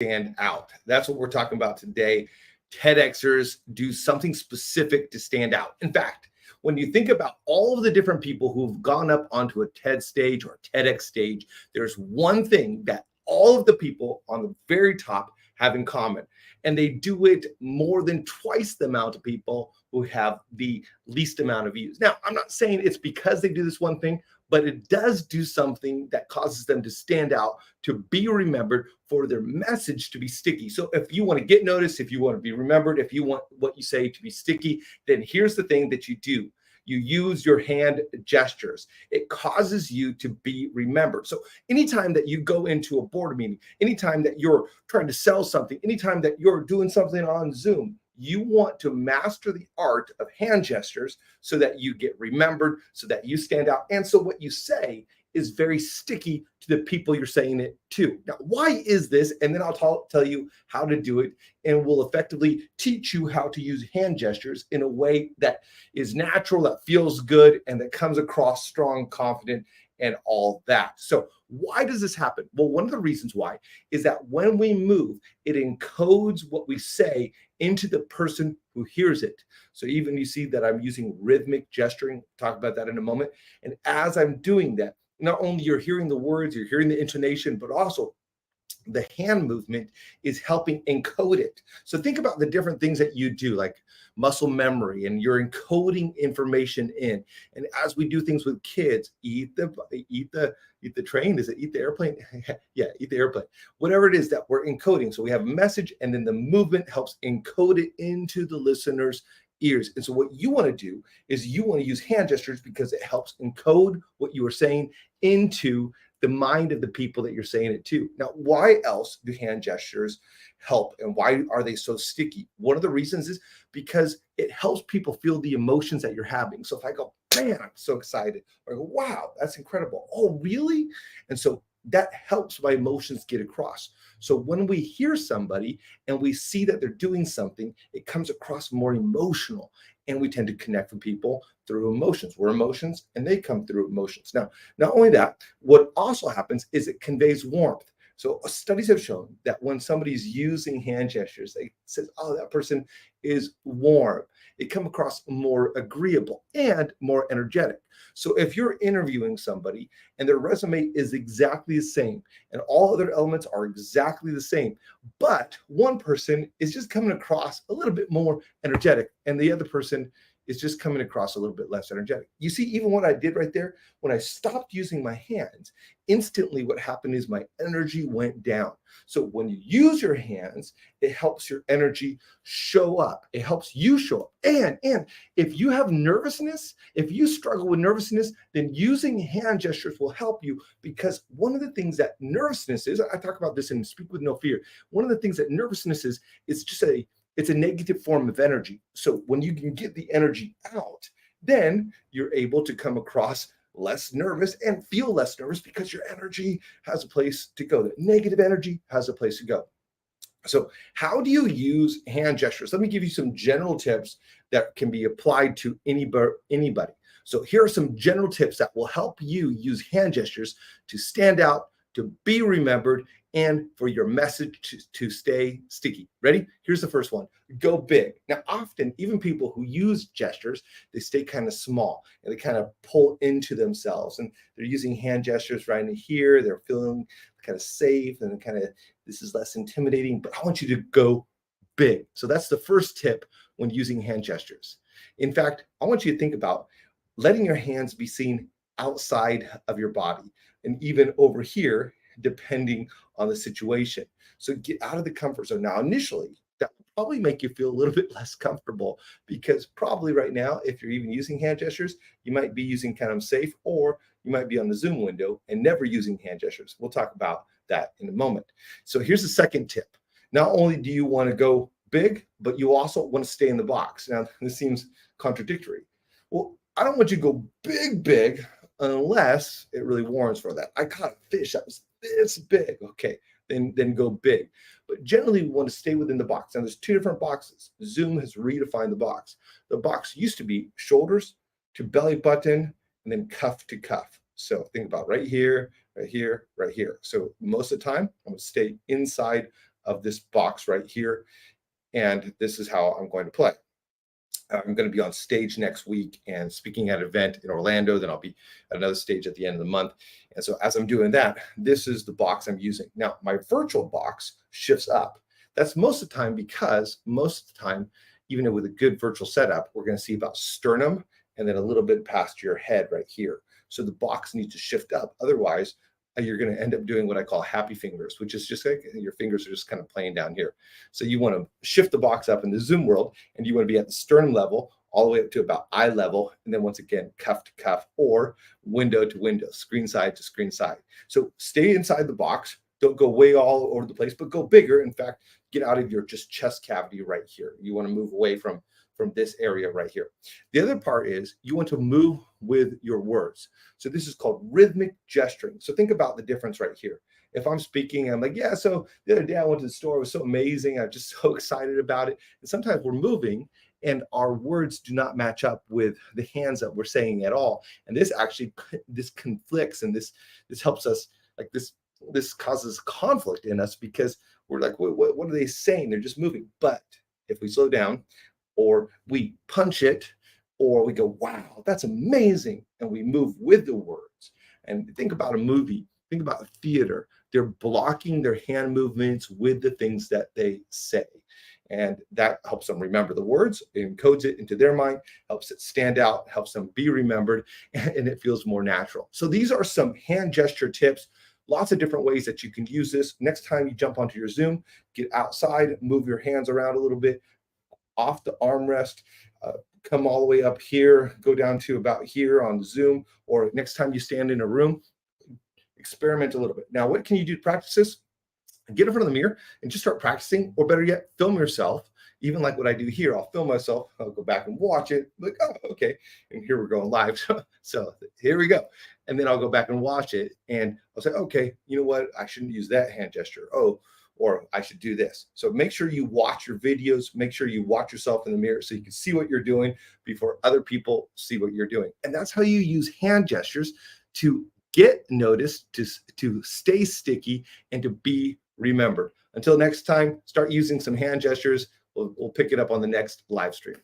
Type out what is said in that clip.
stand out. That's what we're talking about today. TEDxers do something specific to stand out. In fact, when you think about all of the different people who've gone up onto a TED stage or a TEDx stage, there's one thing that all of the people on the very top have in common. And they do it more than twice the amount of people who have the least amount of views. Now, I'm not saying it's because they do this one thing, but it does do something that causes them to stand out, to be remembered, for their message to be sticky. So if you want to get noticed, if you want to be remembered, if you want what you say to be sticky, then here's the thing that you do. You use your hand gestures. It causes you to be remembered. So anytime that you go into a board meeting, anytime that you're trying to sell something, anytime that you're doing something on Zoom, you want to master the art of hand gestures so that you get remembered, so that you stand out. And so what you say is very sticky to the people you're saying it to. Now, why is this? And then I'll tell you how to do it, and we'll effectively teach you how to use hand gestures in a way that is natural, that feels good, and that comes across strong, confident, and all that. So why does this happen? Well, one of the reasons why is that when we move, it encodes what we say into the person who hears it. So even you see that I'm using rhythmic gesturing, talk about that in a moment. And as I'm doing that, not only you're hearing the words, you're hearing the intonation, but also the hand movement is helping encode it. So think about the different things that you do, like muscle memory, and you're encoding information in. And as we do things with kids, eat the train. Is it eat the airplane? Yeah, eat the airplane. Whatever it is that we're encoding. So we have a message, and then the movement helps encode it into the listener's ears. And so what you want to do is you want to use hand gestures because it helps encode what you are saying into the mind of the people that you're saying it to. Now, why else do hand gestures help, and why are they so sticky? One of the reasons is because it helps people feel the emotions that you're having. So if I go, man, I'm so excited, or I go, wow, that's incredible. Oh, really? And so that helps my emotions get across. So when we hear somebody and we see that they're doing something, it comes across more emotional, and we tend to connect with people through emotions. We're emotions, and they come through emotions. Now, not only that, what also happens is it conveys warmth. So studies have shown that when somebody's using hand gestures, they says, oh, that person is warm. It come across more agreeable and more energetic. So if you're interviewing somebody and their resume is exactly the same and all other elements are exactly the same, but one person is just coming across a little bit more energetic and the other person is just coming across a little bit less energetic. You see, even what I did right there, when I stopped using my hands, instantly what happened is my energy went down. So when you use your hands, it helps your energy show up. It helps you show up. And if you have nervousness, if you struggle with nervousness, then using hand gestures will help you, because one of the things that nervousness is, I talk about this in Speak with No Fear, one of the things that nervousness is just it's a negative form of energy. So when you can get the energy out, then you're able to come across less nervous and feel less nervous because your energy has a place to go. The negative energy has a place to go. So how do you use hand gestures? Let me give you some general tips that can be applied to anybody. So here are some general tips that will help you use hand gestures to stand out, to be remembered, and for your message to stay sticky. Ready? Here's the first one. Go big. Now, often, even people who use gestures, they stay kind of small and they kind of pull into themselves. And they're using hand gestures right in here. They're feeling kind of safe and kind of, this is less intimidating, but I want you to go big. So that's the first tip when using hand gestures. In fact, I want you to think about letting your hands be seen outside of your body and even over here, depending on the situation. So get out of the comfort zone. Now, initially, that will probably make you feel a little bit less comfortable, because probably right now, if you're even using hand gestures, you might be using kind of safe, or you might be on the Zoom window and never using hand gestures. We'll talk about that in a moment. So here's the second tip. Not only do you want to go big, but you also want to stay in the box. Now, this seems contradictory. Well, I don't want you to go big, unless it really warrants for that. I caught a fish that was this big. Okay, then go big. But generally, we want to stay within the box. Now, there's two different boxes. Zoom has redefined the box. The box used to be shoulders to belly button and then cuff to cuff. So think about right here, right here, right here. So most of the time, I'm going to stay inside of this box right here. And this is how I'm going to play. I'm going to be on stage next week and speaking at an event in Orlando. Then I'll be at another stage at the end of the month. And so as I'm doing that, this is the box I'm using. Now, my virtual box shifts up. That's most of the time because most of the time, even with a good virtual setup, we're going to see about sternum and then a little bit past your head right here. So the box needs to shift up. Otherwise, you're going to end up doing what I call happy fingers, which is just like your fingers are just kind of playing down here. So you want to shift the box up in the Zoom world, and you want to be at the sternum level all the way up to about eye level. And then once again, cuff to cuff or window to window, screen side to screen side. So stay inside the box. Don't go way all over the place, but go bigger. In fact, get out of your just chest cavity right here. You want to move away from this area right here. The other part is you want to move with your words. So this is called rhythmic gesturing. So think about the difference right here. If I'm speaking, I'm like, yeah, so the other day I went to the store. It was so amazing. I'm just so excited about it. And sometimes we're moving and our words do not match up with the hands that we're saying at all. And this actually, this conflicts and this helps us, like this causes conflict in us because we're like, what are they saying? They're just moving. But if we slow down, or we punch it, or we go, wow, that's amazing. And we move with the words. And think about a movie, think about a theater. They're blocking their hand movements with the things that they say. And that helps them remember the words, encodes it into their mind, helps it stand out, helps them be remembered, and it feels more natural. So these are some hand gesture tips. Lots of different ways that you can use this. Next time you jump onto your Zoom, get outside, move your hands around a little bit, off the armrest, come all the way up here, go down to about here on Zoom, or next time you stand in a room, experiment a little bit. Now, what can you do to practice this? Get in front of the mirror and just start practicing, or better yet, film yourself. Even like what I do here, I'll film myself, I'll go back and watch it, like, oh, okay. And here we're going live. So here we go. And then I'll go back and watch it and I'll say, okay, you know what? I shouldn't use that hand gesture. Oh, or I should do this. So make sure you watch your videos, make sure you watch yourself in the mirror so you can see what you're doing before other people see what you're doing. And that's how you use hand gestures to get noticed, to stay sticky, and to be remembered. Until next time, start using some hand gestures. We'll pick it up on the next live stream.